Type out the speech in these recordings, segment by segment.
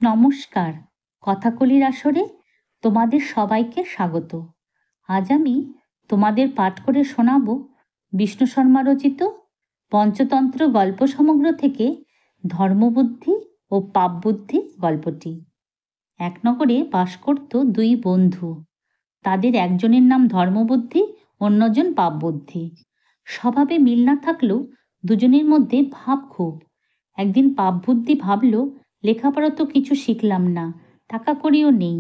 নমস্কার। কথাকলির আসরে তোমাদের সবাইকে স্বাগত। আজ আমি তোমাদের পাঠ করে শোনাব বিষ্ণু শর্মা রচিত পঞ্চতন্ত্র গল্প সমগ্র থেকে ধর্মবুদ্ধি ও পাপবুদ্ধি গল্পটি। এক নগরে বাস করত দুই বন্ধু। তাদের একজনের নাম ধর্মবুদ্ধি, অন্যজন পাপবুদ্ধি। স্বভাবে মিল না থাকলেও দুজনের মধ্যে ভাব খুব। একদিন পাপবুদ্ধি ভাবল, লেখাপড়া তো কিছু শিখলাম না, টাকা কড়িও নেই।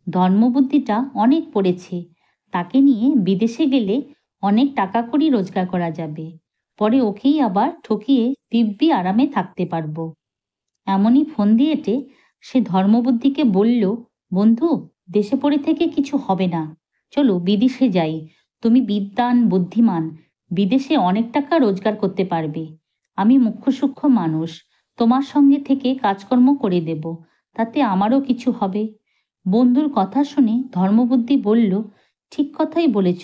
ধর্মবুদ্ধিটা অনেক পড়েছে, তাকে নিয়ে বিদেশে গেলে অনেক টাকা কড়ি রোজগার করা যাবে। পরে ওকেই আবার ঠকিয়ে দিব্যি আরামে থাকতে পারবো। এমনই ফোন দিয়েটে সে ধর্মবুদ্ধিকে বলল, বন্ধু, দেশে পড়ে থেকে কিছু হবে না, চলো বিদেশে যাই। তুমি বিদ্বান, বুদ্ধিমান, বিদেশে অনেক টাকা রোজগার করতে পারবে। আমি মুখ্য সূক্ষ্ম মানুষ, তোমার সঙ্গে থেকে কাজকর্ম করে দেব, তাতে আমারও কিছু হবে। বন্ধুর কথা শুনে ধর্মবুদ্ধি বলল, ঠিক কথাই বলেছ।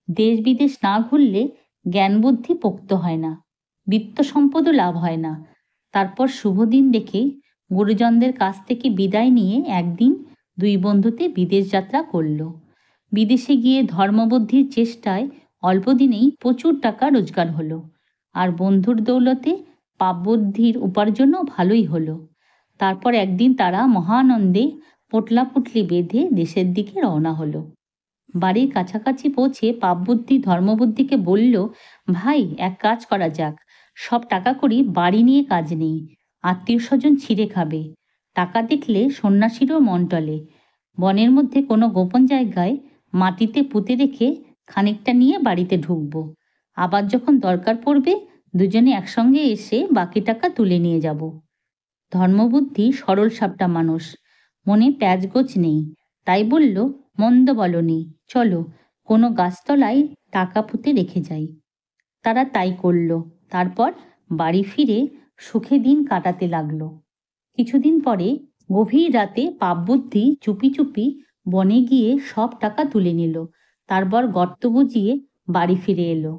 দেশ বিদেশ না ঘুরলে জ্ঞান বুদ্ধি পোক্ত হয় না, বিত্ত সম্পদও লাভ হয় না। তারপর শুভ দিন দেখে গুরুজনদের কাছ থেকে বিদায় নিয়ে একদিন দুই বন্ধুতে বিদেশ যাত্রা করল। বিদেশে গিয়ে ধর্মবুদ্ধির চেষ্টায় অল্প দিনেই প্রচুর টাকা রোজগার হলো, আর বন্ধুর দৌলতে পাপবুদ্ধির উপার্জনও ভালোই হলো। তারপর একদিন তারা মহানন্দে পোটলাপুটলি বেঁধে দেশের দিকে রওনা হলো। বাড়ির কাছাকাছি পৌঁছে পাপবুদ্ধি ধর্মবুদ্ধিকে বলল, ভাই, এক কাজ করা যাক। সব টাকা করি বাড়ি নিয়ে কাজ নেই, আত্মীয় স্বজন ছিঁড়ে খাবে। টাকা দেখলে সন্ন্যাসীরও মন টলে। বনের মধ্যে কোনো গোপন জায়গায় মাটিতে পুঁতে রেখে খানিকটা নিয়ে বাড়িতে ঢুকবো। আবার যখন দরকার পড়বে দুজনে একসঙ্গে এসে বাকি টাকা তুলে নিয়ে যাব। ধর্মবুদ্ধি সরল সাপটা মানুষ, মনে প্যাঁচগোছ নেই, তাই বলল, মন্দ বলনি, চলো কোনো গাছতলায় টাকা পুঁতে রেখে যাই। তারা তাই করল। তারপর বাড়ি ফিরে সুখে দিন কাটাতে লাগলো। কিছুদিন পরে গভীর রাতে পাপবুদ্ধি চুপি চুপি বনে গিয়ে সব টাকা তুলে নিল। তারপর গর্ত বুঝিয়ে বাড়ি ফিরে এলো।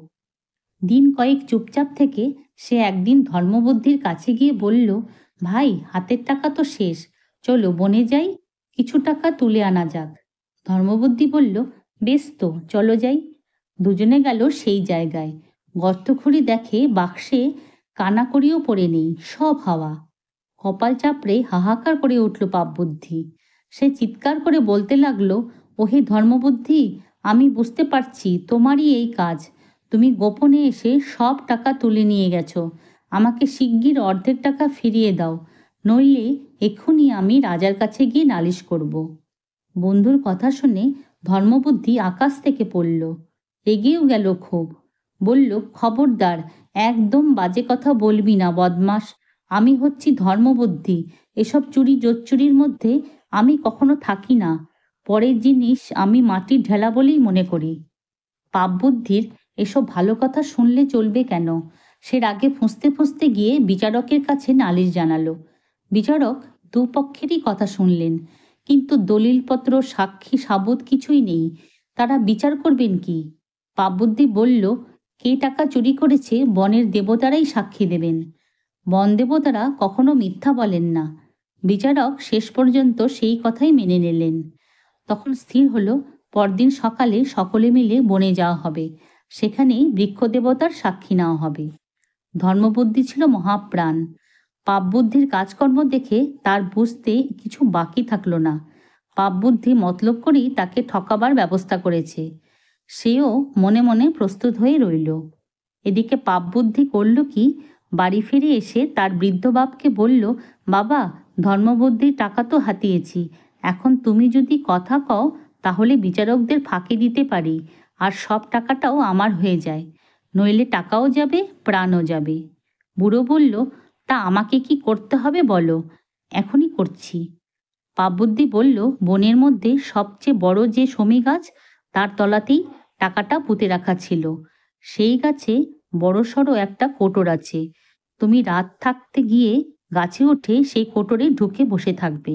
দিন কয়েক চুপচাপ থেকে সে একদিন ধর্মবুদ্ধির কাছে গিয়ে বলল, ভাই, হাতের টাকা তো শেষ, চলো বনে যাই, কিছু টাকা তুলে আনা যাক। ধর্মবুদ্ধি বলল, বেশ তো, চলো যাই। দুজনে গেল সেই জায়গায়। গর্ত খুঁড়ি দেখে বাক্সে কানাকড়িও পড়ে নেই, সব হাওয়া। কপাল চাপড়ে হাহাকার করে উঠল পাপবুদ্ধি। সে চিৎকার করে বলতে লাগলো, ওহে ধর্মবুদ্ধি, আমি বুঝতে পারছি তোমারই এই কাজ। তুমি গোপনে এসে সব টাকা তুলে নিয়ে গেছো। আমাকে শিগগির অর্ধেক টাকা ফিরিয়ে দাও, নইলে এক্ষুনি আমি রাজার কাছে গিয়ে নালিশ করব। বন্ধুর কথা শুনে ধর্মবুদ্ধি আকাশ থেকে পড়ল, রেগেও গেল খুব। বলল, খবরদার, একদম বাজে কথা বলবি না, বদমাস। আমি হচ্ছি ধর্মবুদ্ধি, এসব চুরি জোচ্চুরির মধ্যে আমি কখনো থাকি না। পরের জিনিস আমি মাটির ঢেলা বলেই মনে করি। পাপবুদ্ধির এসব ভালো কথা শুনলে চলবে কেন? সে রাগে ফুঁসতে ফুঁসতে গিয়ে বিচারকের কাছে নালিশ জানালো। বিচারক দুপক্ষেরই কথা শুনলেন, কিন্তু দলিলপত্র, সাক্ষী, সাবুত কিছুই নেই। তারা বিচার করবেন কি? পাপবুদ্ধি বলল, কে টাকা চুরি করেছে বনের দেবতারাই সাক্ষী দেবেন। বন দেবতারা কখনো মিথ্যা বলেন না। বিচারক শেষ পর্যন্ত সেই কথাই মেনে নিলেন। তখন স্থির হলো, পরদিন সকালে সকলে মিলে বনে যাওয়া হবে, সেখানেই বৃক্ষ দেবতার সাক্ষী নেওয়া হবে। ধর্মবুদ্ধি ছিল মহাপ্রাণ। পাপবুদ্ধির কাজকর্ম দেখে তার বুঝতে কিছু বাকি থাকলো না। পাপবুদ্ধি মতলব করেই তাকে ঠকাবার ব্যবস্থা করেছে। সেও মনে মনে প্রস্তুত হয়ে রইল। এদিকে পাপবুদ্ধি করল কি, বাড়ি ফিরে এসে তার বৃদ্ধ বাপকে বলল, বাবা, ধর্মবুদ্ধির টাকা তো হাতিয়েছি, এখন তুমি যদি কথা কও তাহলে বিচারকদের ফাঁকি দিতে পারি, আর সব টাকাটাও আমার হয়ে যায়, নইলে টাকাও যাবে, প্রাণও যাবে। বুড়ো বলল, তা আমাকে কি করতে হবে বলো, এখনই করছি। পাপবুদ্ধি বলল, বনের মধ্যে সবচেয়ে বড় যে শমী গাছ, তার তলাতেই টাকাটা পুঁতে রাখা ছিল। সেই গাছে বড়সড় একটা কোটর আছে। তুমি রাত থাকতে গিয়ে গাছে উঠে সেই কোটরে ঢুকে বসে থাকবে।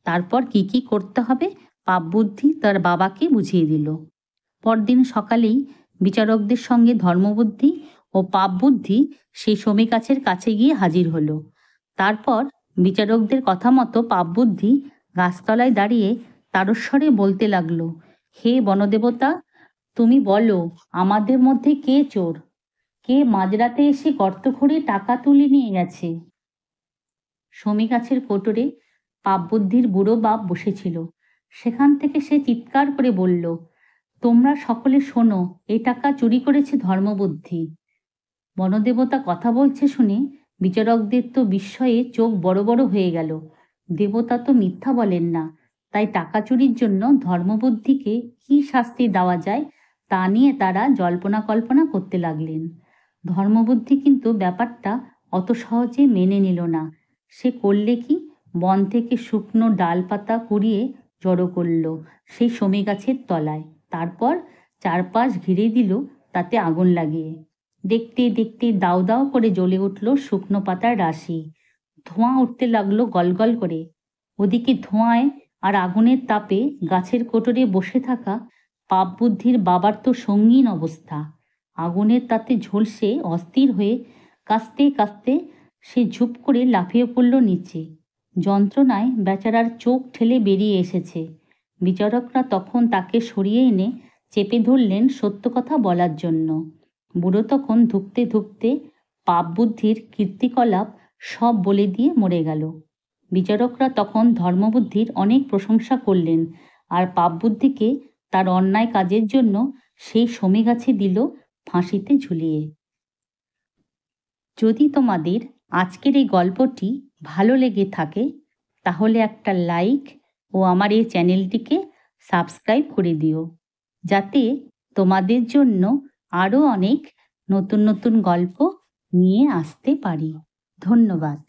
তারপর কি কি করতে হবে পাপবুদ্ধি তার বাবাকে বুঝিয়ে দিল। পরদিন সকালেই বিচারকদের সঙ্গে ধর্মবুদ্ধি ও পাপবুদ্ধি সেই শমী গাছের কাছে গিয়ে হাজির হলো। তারপর বিচারকদের কথা মতো পাপবুদ্ধি গাছতলায় দাঁড়িয়ে তারস্বরে বলতে লাগলো, হে বনদেবতা, তুমি বলো আমাদের মধ্যে কে চোর? কে মাঝরাতে এসে গর্ত খুঁড়ে টাকা তুলে নিয়ে গেছে? শমী গাছের কোটরে পাপবুদ্ধির বুড়ো বাপ বসেছিল। সেখান থেকে সে চিৎকার করে বলল, তোমরা সকলে শোনো, এ টাকা চুরি করেছে ধর্মবুদ্ধি। বনদেবতা কথা বলছে শুনে বিচারকদের তো বিস্ময়ে চোখ বড় বড় হয়ে গেল। দেবতা তো মিথ্যা বলেন না, তাই টাকা চুরির জন্য ধর্মবুদ্ধিকে কি শাস্তি দেওয়া যায় তা নিয়ে তারা জল্পনা কল্পনা করতে লাগলেন। ধর্মবুদ্ধি কিন্তু ব্যাপারটা অত সহজে মেনে নিল না। সে করলে কি, বন থেকে শুকনো ডালপাতা কুড়িয়ে জড়ো করল সেই শমী গাছের তলায়, তারপর চারপাশ ঘিরে দিল তাতে আগুন লাগিয়ে। দেখতে দেখতে দাউ দাউ করে জ্বলে উঠল শুকনো পাতার রাশি। ধোঁয়া উঠতে লাগলো গলগল করে। ওদিকে ধোঁয়ায় আর আগুনের তাপে গাছের কোটরে বসে থাকা পাপবুদ্ধির বাবার তো সঙ্গীন অবস্থা। আগুনের তাতে ঝলসে অস্থির হয়ে কাঁচতে কাঁচতে সে ঝুপ করে লাফিয়ে পড়ল নিচে। যন্ত্রণায় বেচারার চোখ ঠেলে বেরিয়ে এসেছে। বিচারকরা তখন তাকে সরিয়ে এনে চেপে ধরলেন সত্য কথা বলার জন্য। বুড়ো তখন ধুঁকতে ধুঁকতে পাপবুদ্ধির কীর্তিকলাপ সব বলে দিয়ে মরে গেল। বিচারকরা তখন ধর্মবুদ্ধির অনেক প্রশংসা করলেন, আর পাপবুদ্ধিকে তার অন্যায় কাজের জন্য সেই শমী গাছে দিল ফাঁসিতে ঝুলিয়ে। যদি তোমাদের আজকের এই গল্পটি ভালো লেগে থাকে তাহলে একটা লাইক ও আমার এই চ্যানেলটিকে সাবস্ক্রাইব করে দিও, যাতে তোমাদের জন্য আরও অনেক নতুন নতুন গল্প নিয়ে আসতে পারি। ধন্যবাদ।